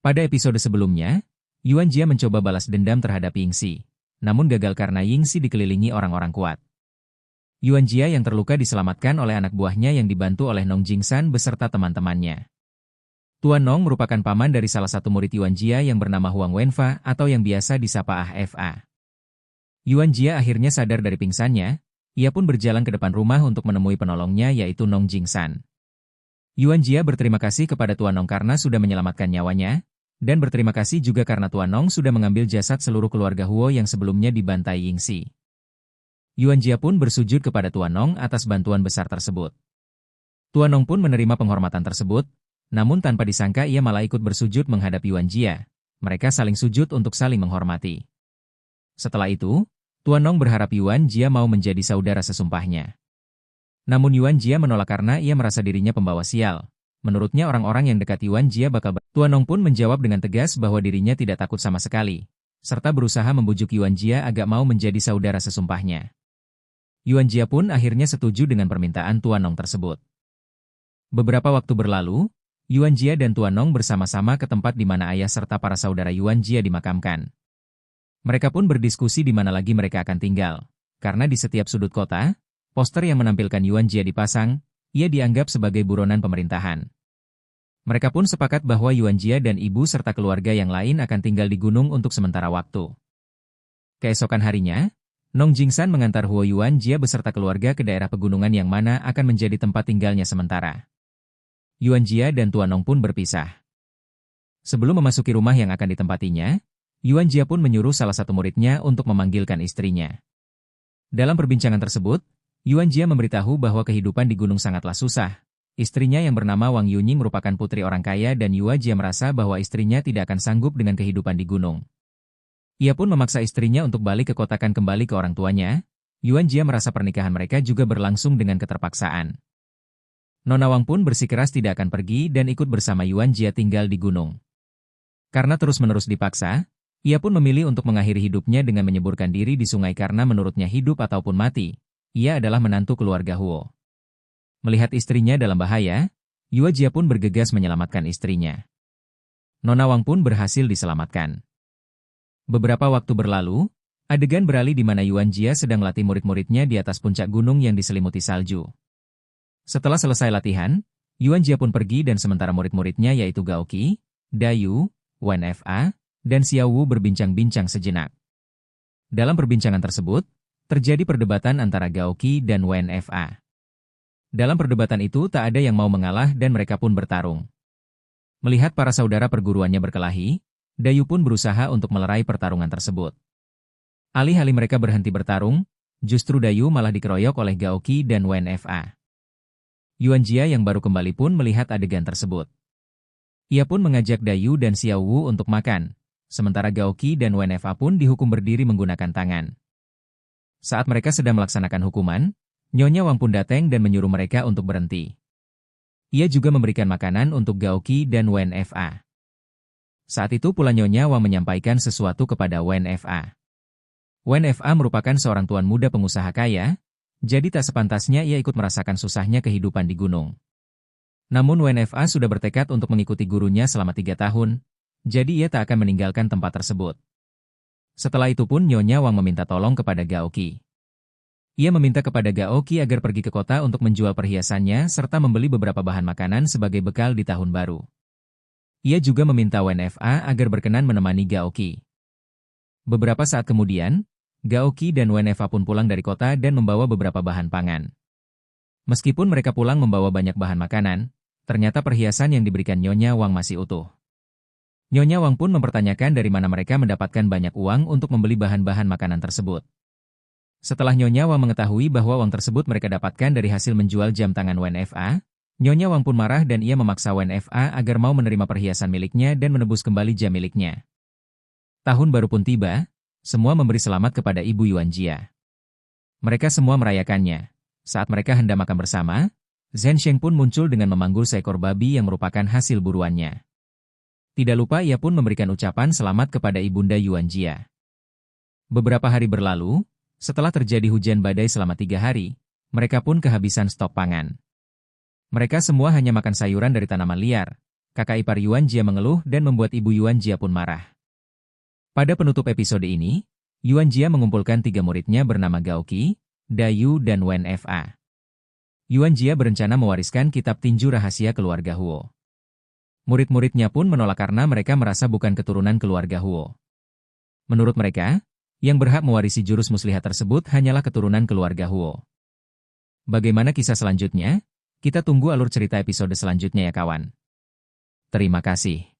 Pada episode sebelumnya, Yuan Jia mencoba balas dendam terhadap Yingxi, namun gagal karena Yingxi dikelilingi orang-orang kuat. Yuan Jia yang terluka diselamatkan oleh anak buahnya yang dibantu oleh Nong Jingsan beserta teman-temannya. Tuan Nong merupakan paman dari salah satu murid Yuan Jia yang bernama Huang Wenfa atau yang biasa disapa AFA. Yuan Jia akhirnya sadar dari pingsannya, ia pun berjalan ke depan rumah untuk menemui penolongnya yaitu Nong Jingsan. Yuan Jia berterima kasih kepada Tuan Nong karena sudah menyelamatkan nyawanya, dan berterima kasih juga karena Tuan Nong sudah mengambil jasad seluruh keluarga Huo yang sebelumnya dibantai Yingxi. Yuan Jia pun bersujud kepada Tuan Nong atas bantuan besar tersebut. Tuan Nong pun menerima penghormatan tersebut, namun tanpa disangka ia malah ikut bersujud menghadap Yuan Jia. Mereka saling sujud untuk saling menghormati. Setelah itu, Tuan Nong berharap Yuan Jia mau menjadi saudara sesumpahnya. Namun Yuan Jia menolak karena ia merasa dirinya pembawa sial. Menurutnya orang-orang yang dekat Yuan Jia bakal Tuan Nong pun menjawab dengan tegas bahwa dirinya tidak takut sama sekali, serta berusaha membujuk Yuan Jia agak mau menjadi saudara sesumpahnya. Yuan Jia pun akhirnya setuju dengan permintaan Tuan Nong tersebut. Beberapa waktu berlalu, Yuan Jia dan Tuan Nong bersama-sama ke tempat di mana ayah serta para saudara Yuan Jia dimakamkan. Mereka pun berdiskusi di mana lagi mereka akan tinggal, karena di setiap sudut kota, poster yang menampilkan Yuan Jia dipasang, ia dianggap sebagai buronan pemerintahan. Mereka pun sepakat bahwa Yuan Jia dan ibu serta keluarga yang lain akan tinggal di gunung untuk sementara waktu. Keesokan harinya, Nong Jingsan mengantar Huo Yuan Jia beserta keluarga ke daerah pegunungan yang mana akan menjadi tempat tinggalnya sementara. Yuan Jia dan Tuan Nong pun berpisah. Sebelum memasuki rumah yang akan ditempatinya, Yuan Jia pun menyuruh salah satu muridnya untuk memanggilkan istrinya. Dalam perbincangan tersebut, Yuan Jia memberitahu bahwa kehidupan di gunung sangatlah susah. Istrinya yang bernama Wang Yunying merupakan putri orang kaya dan Yuan Jia merasa bahwa istrinya tidak akan sanggup dengan kehidupan di gunung. Ia pun memaksa istrinya untuk balik ke kotakan kembali ke orang tuanya. Yuan Jia merasa pernikahan mereka juga berlangsung dengan keterpaksaan. Nona Wang pun bersikeras tidak akan pergi dan ikut bersama Yuan Jia tinggal di gunung. Karena terus-menerus dipaksa, ia pun memilih untuk mengakhiri hidupnya dengan menyeburkan diri di sungai karena menurutnya hidup ataupun mati, ia adalah menantu keluarga Huo. Melihat istrinya dalam bahaya, Yuan Jia pun bergegas menyelamatkan istrinya. Nona Wang pun berhasil diselamatkan. Beberapa waktu berlalu, adegan beralih di mana Yuan Jia sedang melatih murid-muridnya di atas puncak gunung yang diselimuti salju. Setelah selesai latihan, Yuan Jia pun pergi dan sementara murid-muridnya yaitu Gaoqi, Dayu, Wen Fa, dan Xiao Wu berbincang-bincang sejenak. Dalam perbincangan tersebut, terjadi perdebatan antara Gaoqi dan Wen Fa. Dalam perdebatan itu tak ada yang mau mengalah dan mereka pun bertarung. Melihat para saudara perguruannya berkelahi, Dayu pun berusaha untuk melerai pertarungan tersebut. Alih-alih mereka berhenti bertarung, justru Dayu malah dikeroyok oleh Gaoqi dan Wen Fa. Yuan Jia yang baru kembali pun melihat adegan tersebut. Ia pun mengajak Dayu dan Xiao Wu untuk makan, sementara Gaoqi dan Wen Fa pun dihukum berdiri menggunakan tangan. Saat mereka sedang melaksanakan hukuman, Nyonya Wang pun datang dan menyuruh mereka untuk berhenti. Ia juga memberikan makanan untuk Gaoqi dan Wen Fa. Saat itu pula Nyonya Wang menyampaikan sesuatu kepada Wen Fa. Wen Fa merupakan seorang tuan muda pengusaha kaya, jadi tak sepantasnya ia ikut merasakan susahnya kehidupan di gunung. Namun Wen Fa sudah bertekad untuk mengikuti gurunya selama 3 tahun, jadi ia tak akan meninggalkan tempat tersebut. Setelah itu pun Nyonya Wang meminta tolong kepada Gaoqi. Ia meminta kepada Gaoqi agar pergi ke kota untuk menjual perhiasannya serta membeli beberapa bahan makanan sebagai bekal di tahun baru. Ia juga meminta Wen Fa agar berkenan menemani Gaoqi. Beberapa saat kemudian, Gaoqi dan Wen Fa pun pulang dari kota dan membawa beberapa bahan pangan. Meskipun mereka pulang membawa banyak bahan makanan, ternyata perhiasan yang diberikan Nyonya Wang masih utuh. Nyonya Wang pun mempertanyakan dari mana mereka mendapatkan banyak uang untuk membeli bahan-bahan makanan tersebut. Setelah Nyonya Wang mengetahui bahwa uang tersebut mereka dapatkan dari hasil menjual jam tangan Wen Fa, Nyonya Wang pun marah dan ia memaksa Wen Fa agar mau menerima perhiasan miliknya dan menebus kembali jam miliknya. Tahun baru pun tiba, semua memberi selamat kepada Ibu Yuan Jia. Mereka semua merayakannya. Saat mereka hendak makan bersama, Zhen Sheng pun muncul dengan memanggul seekor babi yang merupakan hasil buruannya. Tidak lupa ia pun memberikan ucapan selamat kepada Ibunda Yuan Jia. Beberapa hari berlalu, setelah terjadi hujan badai selama 3 hari, mereka pun kehabisan stok pangan. Mereka semua hanya makan sayuran dari tanaman liar, Kakak ipar Yuan Jia mengeluh dan membuat ibu Yuan Jia pun marah. Pada penutup episode ini, Yuan Jia mengumpulkan 3 muridnya bernama Gao Qi, Dayu dan Wen Fa. Yuan Jia berencana mewariskan kitab tinju rahasia keluarga Huo. Murid-muridnya pun menolak karena mereka merasa bukan keturunan keluarga Huo. Menurut mereka, yang berhak mewarisi jurus muslihat tersebut hanyalah keturunan keluarga Huo. Bagaimana kisah selanjutnya? Kita tunggu alur cerita episode selanjutnya ya kawan. Terima kasih.